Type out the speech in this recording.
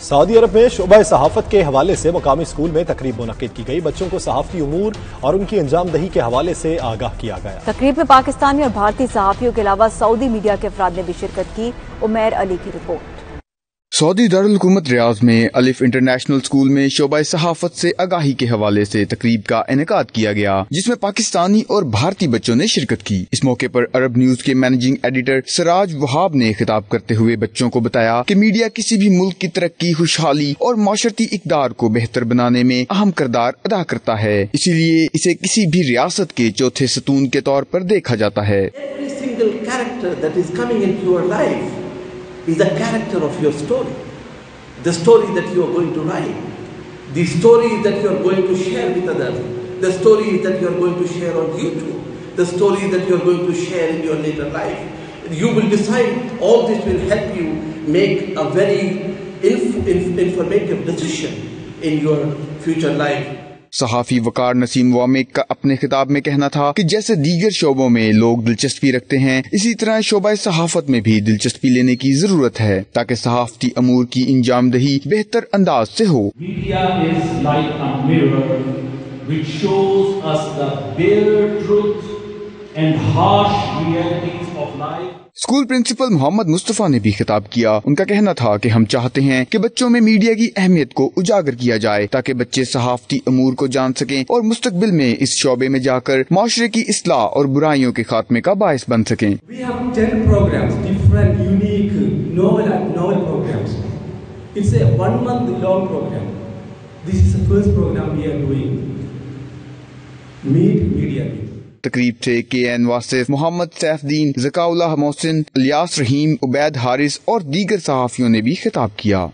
سعودی عرب میں شعبہ صحافت کے حوالے سے مقامی اسکول میں تقریب منعقد کی گئی. بچوں کو صحافتی امور اور ان کی انجام دہی کے حوالے سے آگاہ کیا گیا. تقریب میں پاکستانی اور بھارتی صحافیوں کے علاوہ سعودی میڈیا کے افراد نے بھی شرکت کی. عمیر علی کی رپورٹ. سعودی دارالحکومت ریاض میں الف انٹرنیشنل اسکول میں شعبہ صحافت سے آگاہی کے حوالے سے تقریب کا انعقاد کیا گیا جس میں پاکستانی اور بھارتی بچوں نے شرکت کی. اس موقع پر عرب نیوز کے مینیجنگ ایڈیٹر سراج وہاب نے خطاب کرتے ہوئے بچوں کو بتایا کہ میڈیا کسی بھی ملک کی ترقی، خوشحالی اور معاشرتی اقدار کو بہتر بنانے میں اہم کردار ادا کرتا ہے، اسی لیے اسے کسی بھی ریاست کے چوتھے ستون کے طور پر دیکھا جاتا ہے. is a character of your story, the story that you are going to write, the story that you are going to share with others, the story that you are going to share on YouTube, the story that you are going to share in your later life. You will decide, all this will help you make a very informative decision in your future life. صحافی وقار نسیم وامک کا اپنے خطاب میں کہنا تھا کہ جیسے دیگر شعبوں میں لوگ دلچسپی رکھتے ہیں، اسی طرح شعبہ صحافت میں بھی دلچسپی لینے کی ضرورت ہے تاکہ صحافتی امور کی انجام دہی بہتر انداز سے ہو. Media is like a mirror which shows us the bare truth and harsh realities of life. School principal Muhammad Mustafa نے بھی خطاب کیا. ان کا کہنا تھا کہ ہم چاہتے ہیں کہ بچوں میں میڈیا کی اہمیت کو اجاگر کیا جائے تاکہ بچے صحافتی امور کو جان سکیں اور مستقبل میں اس شعبے میں جا کر معاشرے کی اصلاح اور برائیوں کے خاتمے کا باعث بن سکیں. We have 10 programs, different, unique, novel programs. It's a 1-month-long program. This is the first program we are doing. Meet Media Week. تقریب سے KN واصف، محمد سیف الدین، ذکاء اللہ محسن، الیاس رحیم، عبید حارث اور دیگر صحافیوں نے بھی خطاب کیا.